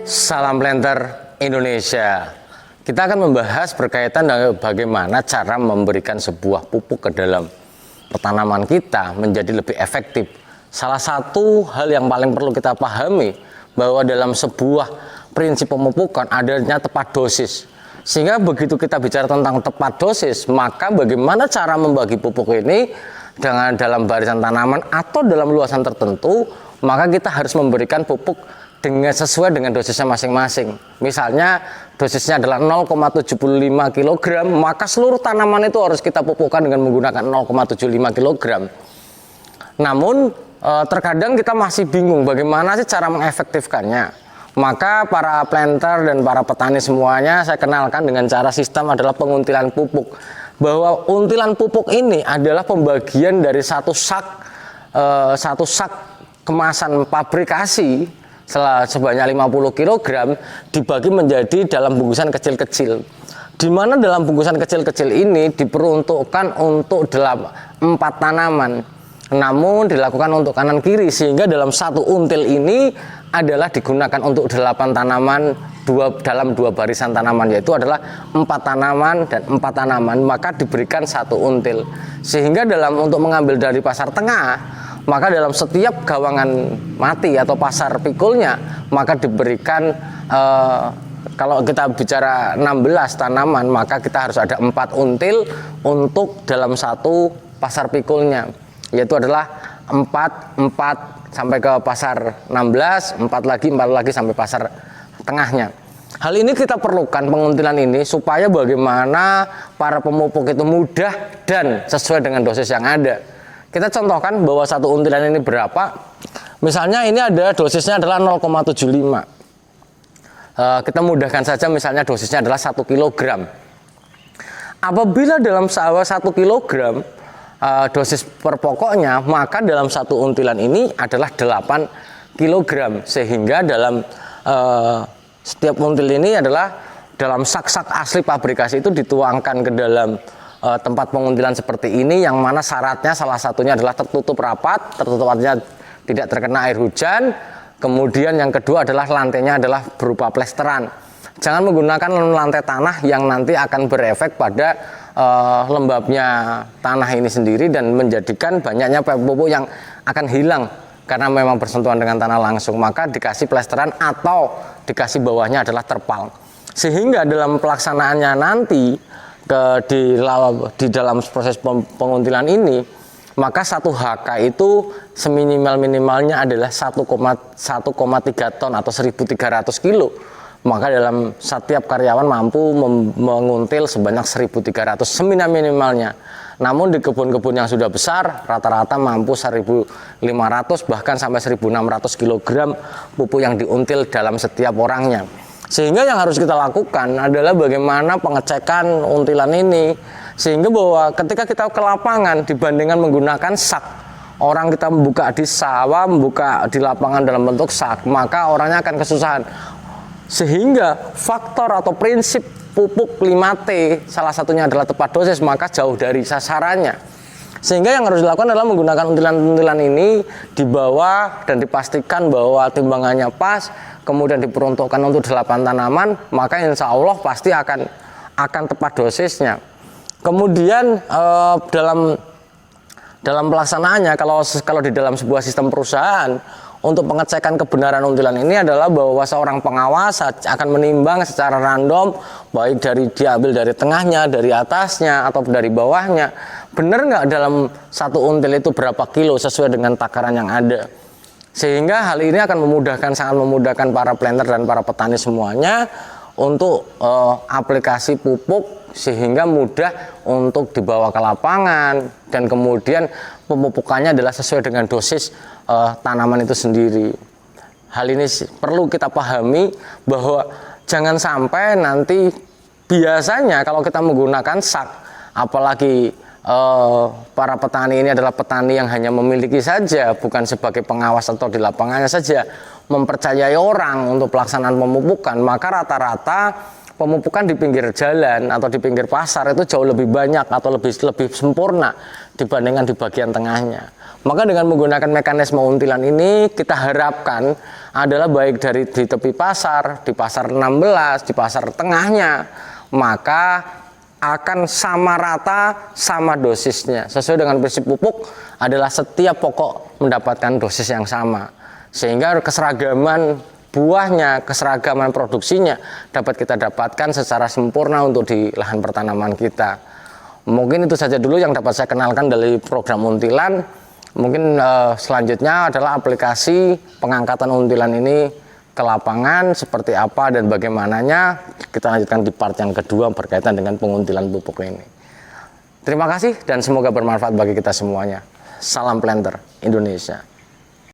Salam planter Indonesia. Kita akan membahas berkaitan dengan bagaimana cara memberikan sebuah pupuk ke dalam tanaman kita menjadi lebih efektif. Salah satu hal yang paling perlu kita pahami bahwa dalam sebuah prinsip pemupukan adanya tepat dosis. Sehingga begitu kita bicara tentang tepat dosis, maka bagaimana cara membagi pupuk ini dengan dalam barisan tanaman atau dalam luasan tertentu, maka kita harus memberikan pupuk sesuai dengan dosisnya masing-masing. Misalnya dosisnya adalah 0,75 kg, maka seluruh tanaman itu harus kita pupukkan dengan menggunakan 0,75 kg. Namun terkadang kita masih bingung bagaimana sih cara mengefektifkannya. Maka para planter dan para petani semuanya saya kenalkan dengan cara sistem adalah penguntilan pupuk. Bahwa untilan pupuk ini adalah pembagian dari satu sak kemasan pabrikasi sebanyak 50 kg dibagi menjadi dalam bungkusan kecil-kecil, di mana dalam bungkusan kecil-kecil ini diperuntukkan untuk 4 tanaman, namun dilakukan untuk kanan kiri, sehingga dalam satu until ini adalah digunakan untuk 8 tanaman dalam 2 barisan tanaman, yaitu adalah 4 tanaman dan 4 tanaman, maka diberikan satu until. Sehingga untuk mengambil dari pasar tengah, maka dalam setiap gawangan mati atau pasar pikulnya, maka diberikan kalau kita bicara 16 tanaman, maka kita harus ada 4 until untuk dalam satu pasar pikulnya, yaitu adalah 4 sampai ke pasar 16, 4 lagi sampai pasar tengahnya. Hal ini kita perlukan penguntilan ini supaya bagaimana para pemupuk itu mudah dan sesuai dengan dosis yang ada. Kita contohkan bahwa satu untilan ini berapa. Misalnya ini ada dosisnya adalah 0,75. Kita mudahkan saja, misalnya dosisnya adalah 1 kg. Apabila dalam 1 kg dosis per pokoknya, maka dalam satu untilan ini adalah 8 kg. Sehingga dalam setiap until ini adalah dalam sak-sak asli pabrikasi itu dituangkan ke dalam tempat penguntilan seperti ini, yang mana syaratnya salah satunya adalah tertutup rapat, artinya tidak terkena air hujan. Kemudian yang kedua adalah lantainya adalah berupa plesteran. Jangan menggunakan lantai tanah yang nanti akan berefek pada lembabnya tanah ini sendiri dan menjadikan banyaknya pupuk yang akan hilang karena memang bersentuhan dengan tanah langsung. Maka dikasih plesteran atau dikasih bawahnya adalah terpal. Sehingga dalam pelaksanaannya nanti di dalam proses penguntilan ini, maka 1 HK itu seminimal-minimalnya adalah 1,3 ton atau 1.300 kilo. Maka dalam setiap karyawan mampu menguntil sebanyak 1.300 seminimal-minimalnya. Namun di kebun-kebun yang sudah besar rata-rata mampu 1.500 bahkan sampai 1.600 kg pupuk yang diuntil dalam setiap orangnya. Sehingga yang harus kita lakukan adalah bagaimana pengecekan untilan ini, sehingga bahwa ketika kita ke lapangan dibandingkan menggunakan sak, orang kita membuka di sawah, membuka di lapangan dalam bentuk sak, maka orangnya akan kesusahan. Sehingga faktor atau prinsip pupuk 5T salah satunya adalah tepat dosis, maka jauh dari sasarannya. Sehingga yang harus dilakukan adalah menggunakan untilan-untilan ini di bawah dan dipastikan bahwa timbangannya pas, kemudian diperuntukkan untuk 8 tanaman, maka insya Allah pasti akan tepat dosisnya. Kemudian dalam pelaksanaannya, kalau di dalam sebuah sistem perusahaan, untuk pengecekan kebenaran untilan ini adalah bahwa seorang pengawas akan menimbang secara random, baik diambil dari tengahnya, dari atasnya, atau dari bawahnya. Benar nggak dalam satu until itu berapa kilo sesuai dengan takaran yang ada. Sehingga hal ini akan sangat memudahkan para planter dan para petani semuanya untuk aplikasi pupuk, sehingga mudah untuk dibawa ke lapangan, dan kemudian pemupukannya adalah sesuai dengan dosis tanaman itu sendiri. Hal ini perlu kita pahami bahwa jangan sampai nanti biasanya kalau kita menggunakan sak, apalagi para petani ini adalah petani yang hanya memiliki saja, bukan sebagai pengawas atau di lapangannya saja, mempercayai orang untuk pelaksanaan pemupukan, maka rata-rata pemupukan di pinggir jalan atau di pinggir pasar itu jauh lebih banyak atau lebih sempurna dibandingkan di bagian tengahnya. Maka dengan menggunakan mekanisme untilan ini kita harapkan adalah baik dari di tepi pasar, di pasar 16, di pasar tengahnya, maka akan sama rata, sama dosisnya. Sesuai dengan prinsip pupuk adalah setiap pokok mendapatkan dosis yang sama. Sehingga keseragaman buahnya, keseragaman produksinya dapat kita dapatkan secara sempurna untuk di lahan pertanaman kita. Mungkin itu saja dulu yang dapat saya kenalkan dari program untilan. Mungkin selanjutnya adalah aplikasi pengangkatan untilan ini ke lapangan seperti apa dan bagaimananya. Kita lanjutkan di part yang kedua berkaitan dengan penguntilan pupuk ini. Terima kasih dan semoga bermanfaat bagi kita semuanya. Salam Planter Indonesia.